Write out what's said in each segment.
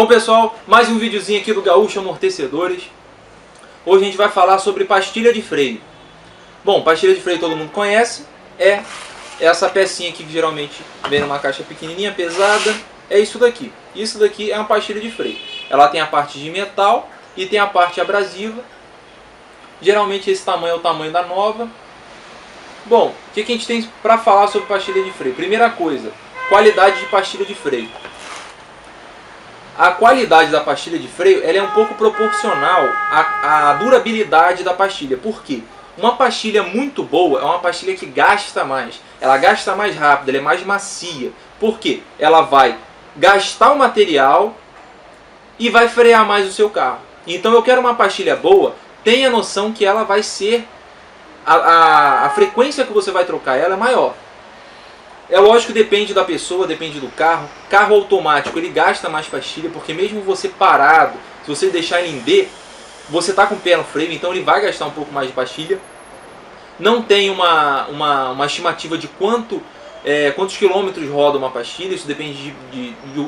Bom pessoal, mais um videozinho aqui do Gaúcho Amortecedores. Hoje a gente vai falar sobre pastilha de freio. Bom, pastilha de freio todo mundo conhece. É essa pecinha aqui que geralmente vem numa caixa pequenininha, pesada. É isso daqui. Isso daqui é uma pastilha de freio. Ela tem a parte de metal e tem a parte abrasiva. Geralmente esse tamanho é o tamanho da nova. Bom, o que a gente tem para falar sobre pastilha de freio? Primeira coisa, qualidade de pastilha de freio. A qualidade da pastilha de freio ela é um pouco proporcional à durabilidade da pastilha. Por quê? Uma pastilha muito boa é uma pastilha que gasta mais. Ela gasta mais rápido, ela é mais macia. Por quê? Ela vai gastar o material e vai frear mais o seu carro. Então eu quero uma pastilha boa, tenha noção que ela vai ser... A frequência que você vai trocar ela é maior. É lógico que depende da pessoa, depende do carro. Carro automático ele gasta mais pastilha, porque mesmo você parado, se você deixar ele em D, você está com o pé no freio, então ele vai gastar um pouco mais de pastilha. Não tem uma estimativa de quantos quilômetros roda uma pastilha, isso depende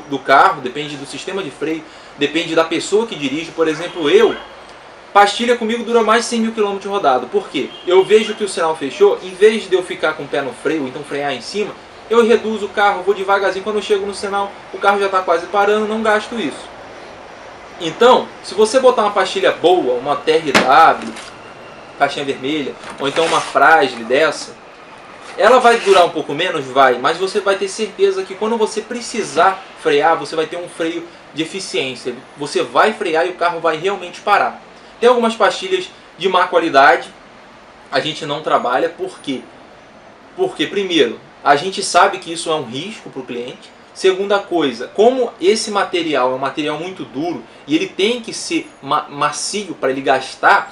do carro, depende do sistema de freio, depende da pessoa que dirige. Por exemplo, pastilha comigo dura mais de 100 mil km rodado. Por quê? Eu vejo que o sinal fechou, em vez de eu ficar com o pé no freio, então frear em cima, eu reduzo o carro, vou devagarzinho, quando eu chego no sinal, o carro já está quase parando, não gasto isso. Então, se você botar uma pastilha boa, uma TRW, caixinha vermelha, ou então uma Frasle dessa, ela vai durar um pouco menos? Vai, mas você vai ter certeza que quando você precisar frear, você vai ter um freio de eficiência. Você vai frear e o carro vai realmente parar. Tem algumas pastilhas de má qualidade, a gente não trabalha. Por quê? Porque, primeiro, a gente sabe que isso é um risco para o cliente. Segunda coisa, como esse material é um material muito duro e ele tem que ser macio para ele gastar,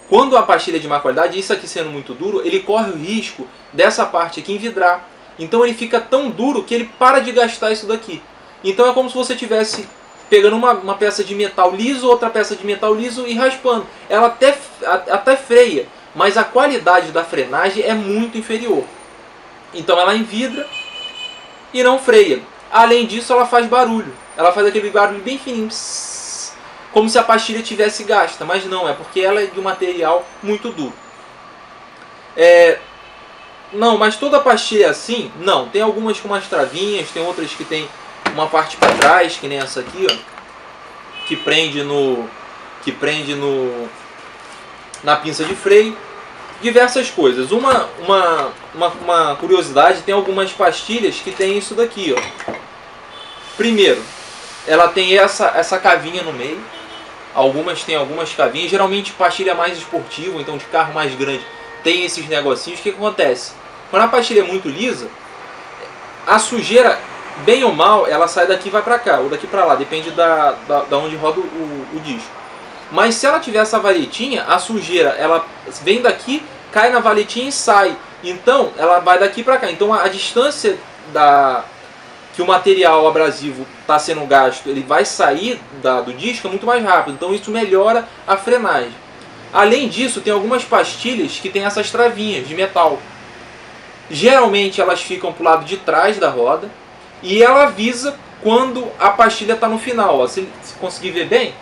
quando a pastilha é de má qualidade, isso aqui sendo muito duro, ele corre o risco dessa parte aqui envidrar. Então ele fica tão duro que ele para de gastar isso daqui. Então é como se você tivesse pegando uma peça de metal liso, outra peça de metal liso e raspando. Ela até freia, mas a qualidade da frenagem é muito inferior. Então ela envidra e não freia. Além disso, ela faz barulho. Ela faz aquele barulho bem fininho, como se a pastilha tivesse gasta, mas não, é porque ela é de um material muito duro. Não, mas toda pastilha é assim? Não, tem algumas com umas travinhas, tem outras que tem uma parte para trás, que nem essa aqui, ó, que prende na pinça de freio. Diversas coisas. Uma curiosidade, tem algumas pastilhas que tem isso daqui, ó. Primeiro, ela tem essa cavinha no meio. Algumas tem algumas cavinhas. Geralmente pastilha mais esportiva, então de carro mais grande, tem esses negocinhos. O que acontece? Quando a pastilha é muito lisa, a sujeira, bem ou mal, ela sai daqui e vai para cá, ou daqui para lá, depende da onde roda o disco. Mas se ela tiver essa valetinha, a sujeira ela vem daqui, cai na valetinha e sai. Então ela vai daqui para cá. Então a distância que o material abrasivo está sendo gasto, ele vai sair do disco muito mais rápido. Então isso melhora a frenagem. Além disso, tem algumas pastilhas que tem essas travinhas de metal. Geralmente elas ficam para o lado de trás da roda e ela avisa quando a pastilha está no final. Ó. Se conseguir ver bem,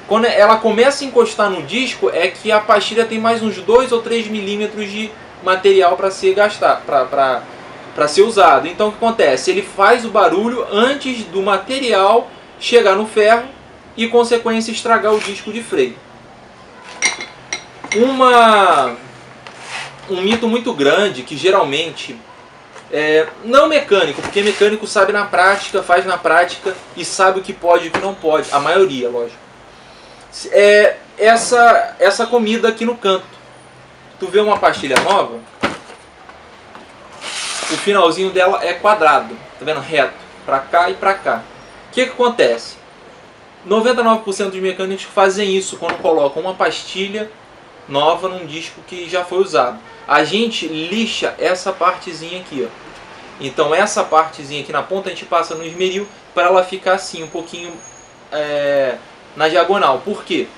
quando ela começa a encostar no disco, é que a pastilha tem mais uns 2 ou 3 milímetros de material para ser gastado, para ser usado. Então o que acontece? Ele faz o barulho antes do material chegar no ferro e, consequência, estragar o disco de freio. Um mito muito grande que geralmente não mecânico, porque mecânico sabe na prática, faz na prática e sabe o que pode e o que não pode, a maioria, lógico. É essa comida aqui no canto. Tu vê uma pastilha nova, o finalzinho dela é quadrado, tá vendo? Reto, pra cá e pra cá. O que acontece? 99% dos mecânicos fazem isso quando colocam uma pastilha nova num disco que já foi usado. A gente lixa essa partezinha aqui, ó. Então essa partezinha aqui na ponta a gente passa no esmeril para ela ficar assim, um pouquinho na diagonal. Por quê?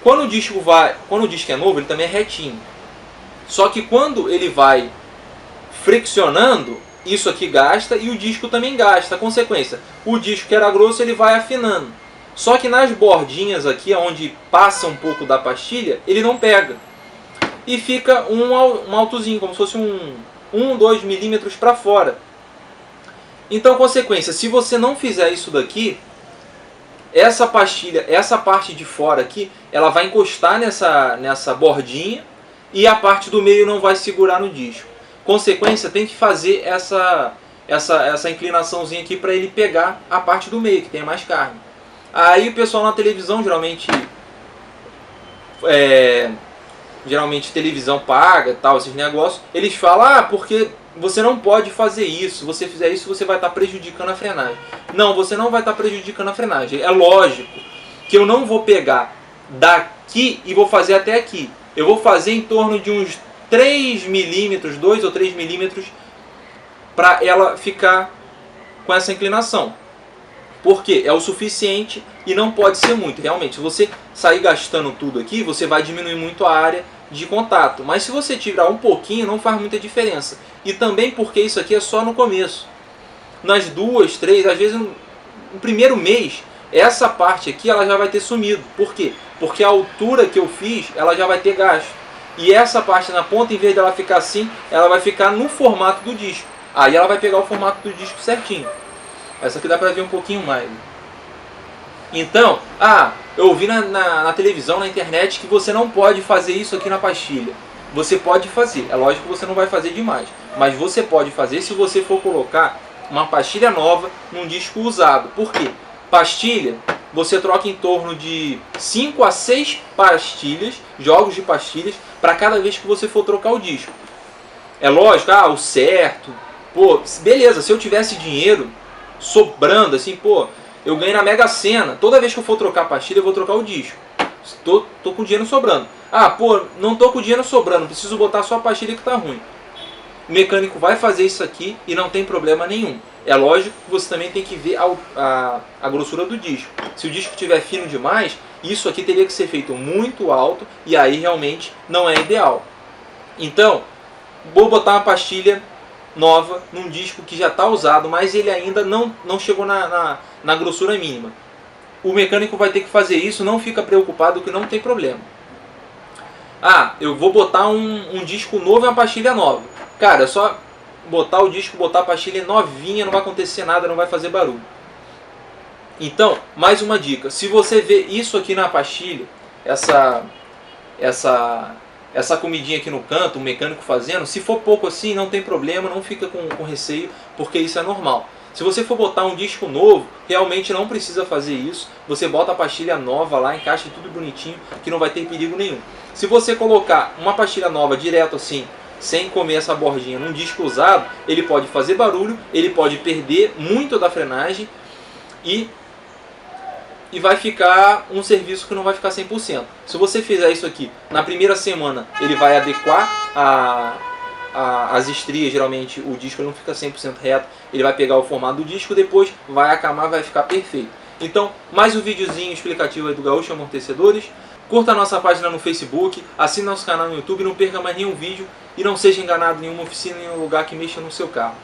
Quando o disco é novo, ele também é retinho. Só que quando ele vai friccionando, isso aqui gasta e o disco também gasta. A consequência, o disco que era grosso ele vai afinando. Só que nas bordinhas aqui, onde passa um pouco da pastilha, ele não pega. E fica um altozinho, como se fosse 2 milímetros para fora. Então, consequência, se você não fizer isso daqui, essa pastilha, essa parte de fora aqui, ela vai encostar nessa bordinha e a parte do meio não vai segurar no disco. Consequência, tem que fazer essa inclinaçãozinha aqui para ele pegar a parte do meio, que tem mais carne. Aí o pessoal na televisão, geralmente televisão paga, tal, esses negócios, eles falam, porque você não pode fazer isso, se você fizer isso você vai estar prejudicando a frenagem. Não, você não vai estar prejudicando a frenagem. É lógico que eu não vou pegar daqui e vou fazer até aqui. Eu vou fazer em torno de uns 3 milímetros, 2 ou 3 milímetros, para ela ficar com essa inclinação. Porque é o suficiente e não pode ser muito. Realmente, se você sair gastando tudo aqui, você vai diminuir muito a área de contato. Mas se você tirar um pouquinho, não faz muita diferença. E também porque isso aqui é só no começo. Nas 2, 3, às vezes no primeiro mês, essa parte aqui ela já vai ter sumido. Por quê? Porque a altura que eu fiz, ela já vai ter gasto. E essa parte na ponta, em vez dela ficar assim, ela vai ficar no formato do disco. Aí ela vai pegar o formato do disco certinho. Essa aqui dá pra ver um pouquinho mais. Então, eu ouvi na televisão, na internet, que você não pode fazer isso aqui na pastilha. Você pode fazer, é lógico que você não vai fazer demais. Mas você pode fazer se você for colocar uma pastilha nova num disco usado. Por quê? Pastilha, você troca em torno de 5 a 6 pastilhas, jogos de pastilhas, para cada vez que você for trocar o disco. É lógico, o certo, beleza, se eu tivesse dinheiro sobrando, assim, eu ganhei na Mega Sena, toda vez que eu for trocar a pastilha, eu vou trocar o disco. Tô com dinheiro sobrando. Não tô com dinheiro sobrando, preciso botar só a pastilha que tá ruim. O mecânico vai fazer isso aqui e não tem problema nenhum. É lógico que você também tem que ver a grossura do disco. Se o disco estiver fino demais, isso aqui teria que ser feito muito alto e aí realmente não é ideal. Então, vou botar uma pastilha nova num disco que já está usado, mas ele ainda não chegou na grossura mínima. O mecânico vai ter que fazer isso, não fica preocupado que não tem problema. Eu vou botar um disco novo e uma pastilha nova. Cara, é só botar o disco, botar a pastilha novinha, não vai acontecer nada, não vai fazer barulho. Então, mais uma dica, se você vê isso aqui na pastilha, essa comidinha aqui no canto, o mecânico fazendo, se for pouco assim, não tem problema, não fica com receio, porque isso é normal. Se você for botar um disco novo, realmente não precisa fazer isso. Você bota a pastilha nova lá, encaixa tudo bonitinho, que não vai ter perigo nenhum. Se você colocar uma pastilha nova direto assim, sem comer essa bordinha num disco usado, ele pode fazer barulho, ele pode perder muito da frenagem e vai ficar um serviço que não vai ficar 100%. Se você fizer isso aqui, na primeira semana ele vai adequar as estrias, geralmente o disco não fica 100% reto, ele vai pegar o formato do disco, depois vai acamar, vai ficar perfeito. Então, mais um videozinho explicativo aí do Gaúcho Amortecedores. Curta a nossa página no Facebook, assine nosso canal no YouTube, não perca mais nenhum vídeo e não seja enganado em nenhuma oficina, em nenhum lugar que mexa no seu carro.